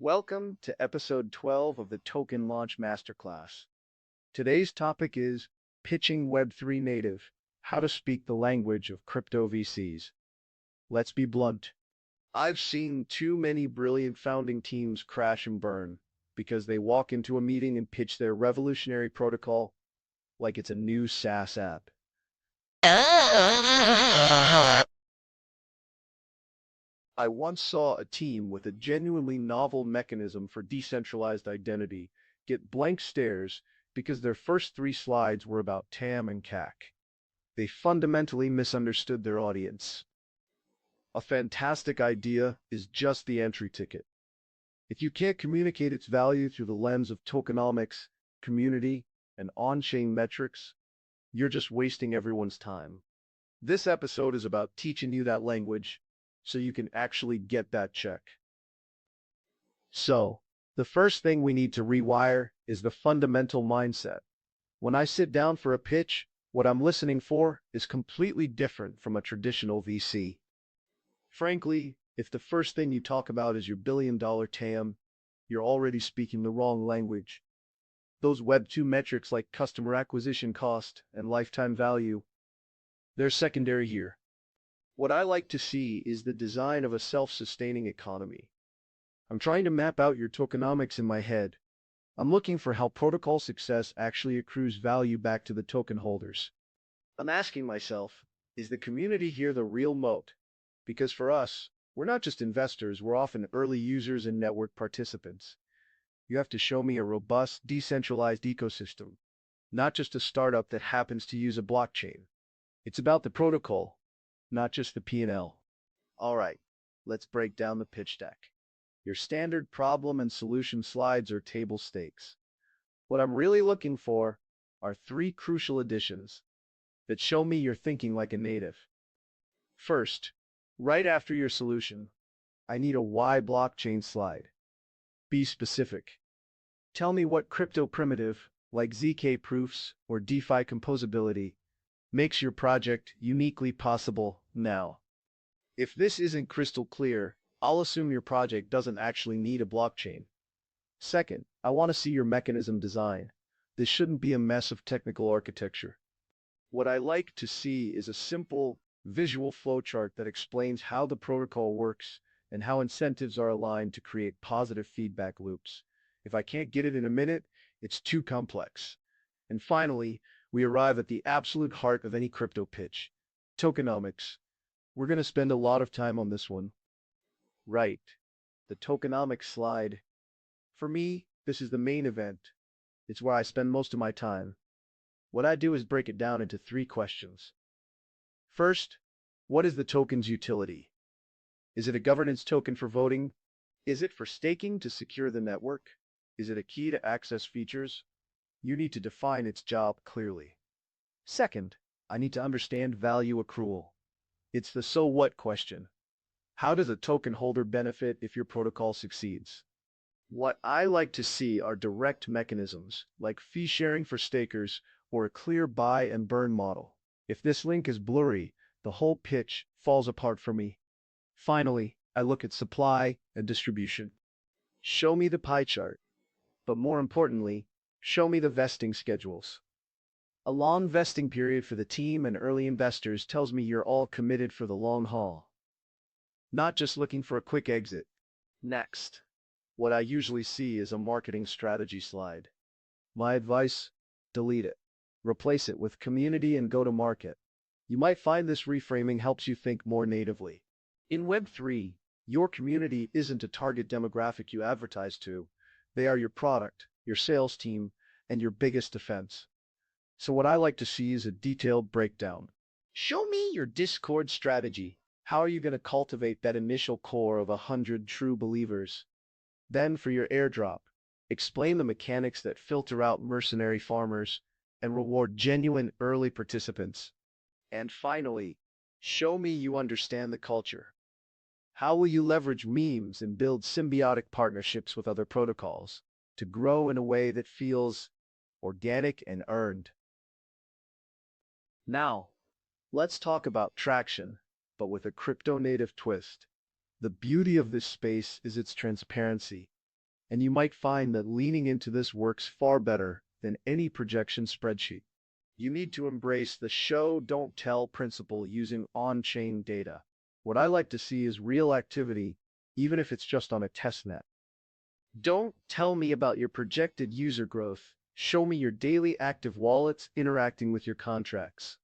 Welcome to episode 12 of the Token Launch Masterclass. Today's topic is pitching Web3 native, how to speak the language of crypto VCs. Let's be blunt. I've seen too many brilliant founding teams crash and burn because they walk into a meeting and pitch their revolutionary protocol like it's a new SaaS app. I once saw a team with a genuinely novel mechanism for decentralized identity get blank stares because their first three slides were about TAM and CAC. They fundamentally misunderstood their audience. A fantastic idea is just the entry ticket. If you can't communicate its value through the lens of tokenomics, community, and on-chain metrics, you're just wasting everyone's time. This episode is about teaching you that language so you can actually get that check. So, the first thing we need to rewire is the fundamental mindset. When I sit down for a pitch, what I'm listening for is completely different from a traditional VC. Frankly, if the first thing you talk about is your billion-dollar TAM, you're already speaking the wrong language. Those Web2 metrics like customer acquisition cost and lifetime value, they're secondary here. What I like to see is the design of a self-sustaining economy. I'm trying to map out your tokenomics in my head. I'm looking for how protocol success actually accrues value back to the token holders. I'm asking myself, is the community here the real moat? Because for us, we're not just investors, we're often early users and network participants. You have to show me a robust, decentralized ecosystem, not just a startup that happens to use a blockchain. It's about the protocol, not just the P&L. All right, let's break down the pitch deck. Your standard problem and solution slides are table stakes. What I'm really looking for are three crucial additions that show me you're thinking like a native. First, right after your solution, I need a why blockchain slide. Be specific. Tell me what crypto primitive, like ZK proofs or DeFi composability, makes your project uniquely possible now. If this isn't crystal clear, I'll assume your project doesn't actually need a blockchain. Second, I want to see your mechanism design. This shouldn't be a mess of technical architecture. What I like to see is a simple, visual flowchart that explains how the protocol works and how incentives are aligned to create positive feedback loops. If I can't get it in a minute, it's too complex. And finally, we arrive at the absolute heart of any crypto pitch, tokenomics. We're going to spend a lot of time on this one. Right, the tokenomics slide. For me, this is the main event. It's where I spend most of my time. What I do is break it down into three questions. First, what is the token's utility? Is it a governance token for voting? Is it for staking to secure the network? Is it a key to access features? You need to define its job clearly. Second, I need to understand value accrual. It's the so what question. How does a token holder benefit if your protocol succeeds? What I like to see are direct mechanisms, like fee sharing for stakers or a clear buy and burn model. If this link is blurry, the whole pitch falls apart for me. Finally, I look at supply and distribution. Show me the pie chart, but more importantly, show me the vesting schedules. A long vesting period for the team and early investors tells me you're all committed for the long haul, not just looking for a quick exit. Next, what I usually see is a marketing strategy slide. My advice, delete it. Replace it with community and go to market. You might find this reframing helps you think more natively. In Web3, your community isn't a target demographic you advertise to. They are your product, your sales team, and your biggest defense. So what I like to see is a detailed breakdown. Show me your Discord strategy. How are you going to cultivate that initial core of 100 true believers? Then for your airdrop, explain the mechanics that filter out mercenary farmers and reward genuine early participants. And finally, show me you understand the culture. How will you leverage memes and build symbiotic partnerships with other protocols to grow in a way that feels organic and earned? Now, let's talk about traction, but with a crypto-native twist. The beauty of this space is its transparency. And you might find that leaning into this works far better than any projection spreadsheet. You need to embrace the show, don't tell principle using on-chain data. What I like to see is real activity, even if it's just on a testnet. Don't tell me about your projected user growth. Show me your daily active wallets interacting with your contracts.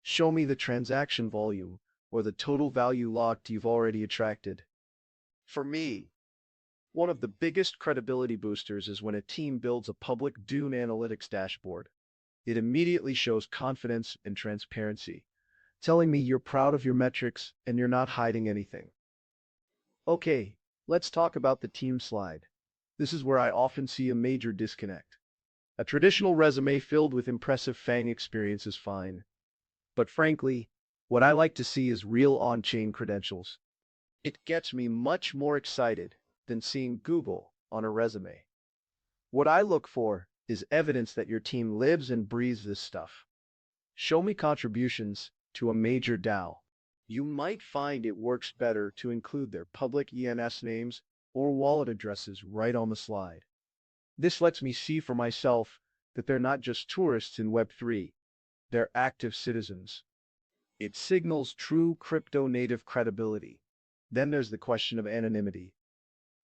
Show me the transaction volume or the total value locked you've already attracted. For me, one of the biggest credibility boosters is when a team builds a public Dune Analytics dashboard. It immediately shows confidence and transparency, telling me you're proud of your metrics and you're not hiding anything. Okay, let's talk about the team slide. This is where I often see a major disconnect. A traditional resume filled with impressive FANG experience is fine. But frankly, what I like to see is real on-chain credentials. It gets me much more excited than seeing Google on a resume. What I look for is evidence that your team lives and breathes this stuff. Show me contributions to a major DAO. You might find it works better to include their public ENS names or wallet addresses right on the slide. This lets me see for myself that they're not just tourists in Web3, they're active citizens. It signals true crypto-native credibility. Then there's the question of anonymity.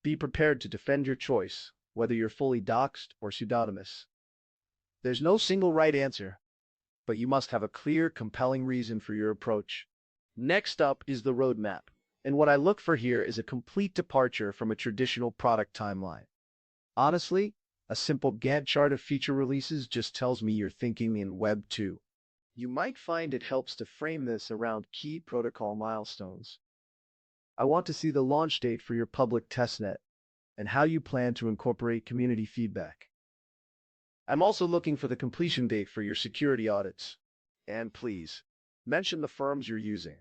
Be prepared to defend your choice, whether you're fully doxed or pseudonymous. There's no single right answer, but you must have a clear, compelling reason for your approach. Next up is the roadmap, and what I look for here is a complete departure from a traditional product timeline. Honestly, a simple Gantt chart of feature releases just tells me you're thinking in Web 2. You might find it helps to frame this around key protocol milestones. I want to see the launch date for your public testnet and how you plan to incorporate community feedback. I'm also looking for the completion date for your security audits. And please, mention the firms you're using.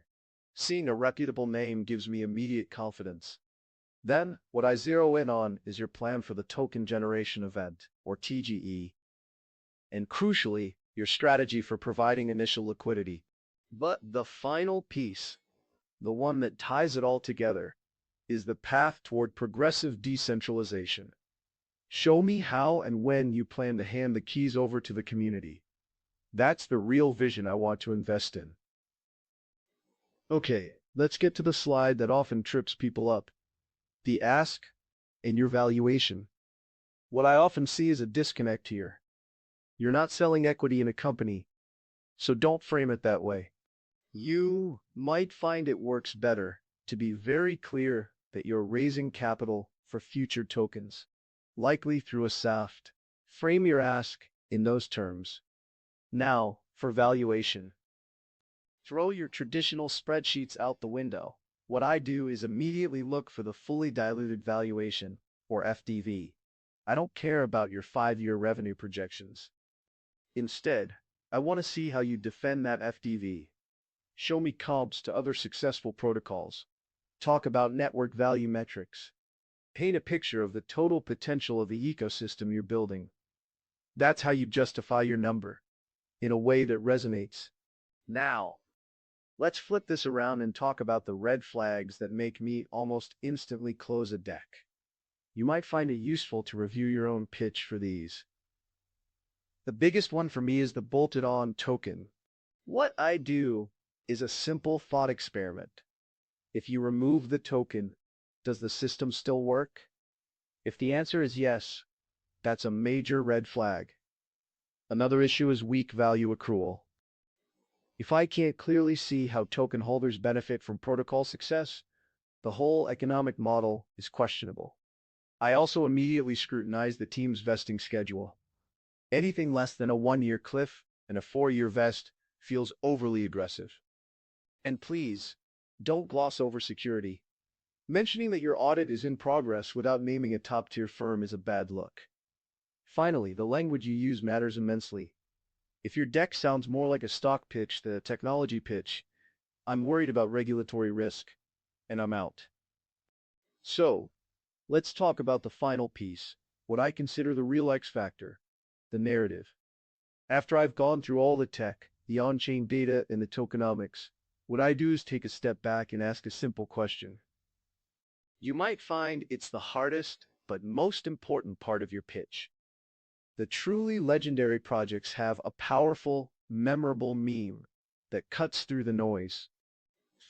Seeing a reputable name gives me immediate confidence. Then, what I zero in on is your plan for the token generation event, or TGE, and crucially, your strategy for providing initial liquidity. But the final piece, the one that ties it all together, is the path toward progressive decentralization. Show me how and when you plan to hand the keys over to the community. That's the real vision I want to invest in. Okay, let's get to the slide that often trips people up. The ask and your valuation. What I often see is a disconnect here. You're not selling equity in a company, so don't frame it that way. You might find it works better to be very clear that you're raising capital for future tokens, likely through a SaaS. Frame your ask in those terms. Now, for valuation. Throw your traditional spreadsheets out the window. What I do is immediately look for the fully diluted valuation, or FDV. I don't care about your 5-year revenue projections. Instead, I want to see how you defend that FDV. Show me comps to other successful protocols. Talk about network value metrics. Paint a picture of the total potential of the ecosystem you're building. That's how you justify your number, in a way that resonates. Now, let's flip this around and talk about the red flags that make me almost instantly close a deck. You might find it useful to review your own pitch for these. The biggest one for me is the bolted-on token. What I do is a simple thought experiment. If you remove the token, does the system still work? If the answer is yes, that's a major red flag. Another issue is weak value accrual. If I can't clearly see how token holders benefit from protocol success, the whole economic model is questionable. I also immediately scrutinize the team's vesting schedule. Anything less than a 1-year cliff and a 4-year vest feels overly aggressive. And please, don't gloss over security. Mentioning that your audit is in progress without naming a top-tier firm is a bad look. Finally, the language you use matters immensely. If your deck sounds more like a stock pitch than a technology pitch, I'm worried about regulatory risk, and I'm out. So, let's talk about the final piece, what I consider the real X factor, the narrative. After I've gone through all the tech, the on-chain data, and the tokenomics, what I do is take a step back and ask a simple question. You might find it's the hardest but most important part of your pitch. The truly legendary projects have a powerful, memorable meme that cuts through the noise.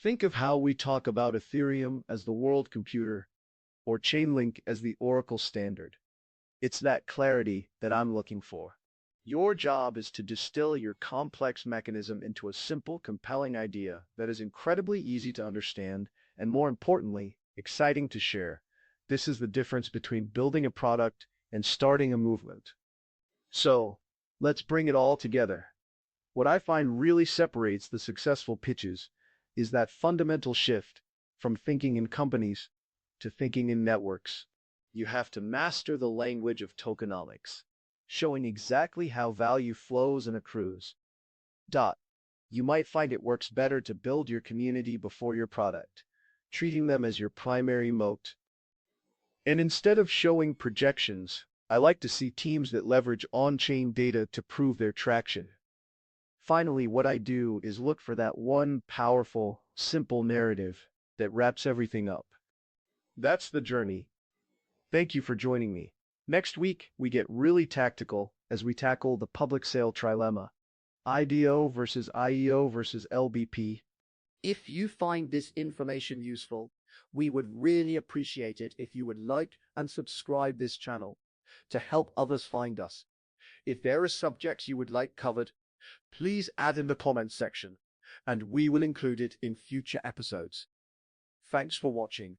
Think of how we talk about Ethereum as the world computer or Chainlink as the Oracle standard. It's that clarity that I'm looking for. Your job is to distill your complex mechanism into a simple, compelling idea that is incredibly easy to understand and, more importantly, exciting to share. This is the difference between building a product and starting a movement. So, let's bring it all together. What I find really separates the successful pitches is that fundamental shift from thinking in companies to thinking in networks. You have to master the language of tokenomics, showing exactly how value flows and accrues. You might find it works better to build your community before your product, treating them as your primary moat. And instead of showing projections, I like to see teams that leverage on-chain data to prove their traction. Finally, what I do is look for that one powerful, simple narrative that wraps everything up. That's the journey. Thank you for joining me. Next week, we get really tactical as we tackle the public sale trilemma. IDO versus IEO versus LBP. If you find this information useful, we would really appreciate it if you would like and subscribe this channel to help others find us. If there are subjects you would like covered, please add in the comments section, and we will include it in future episodes. Thanks for watching.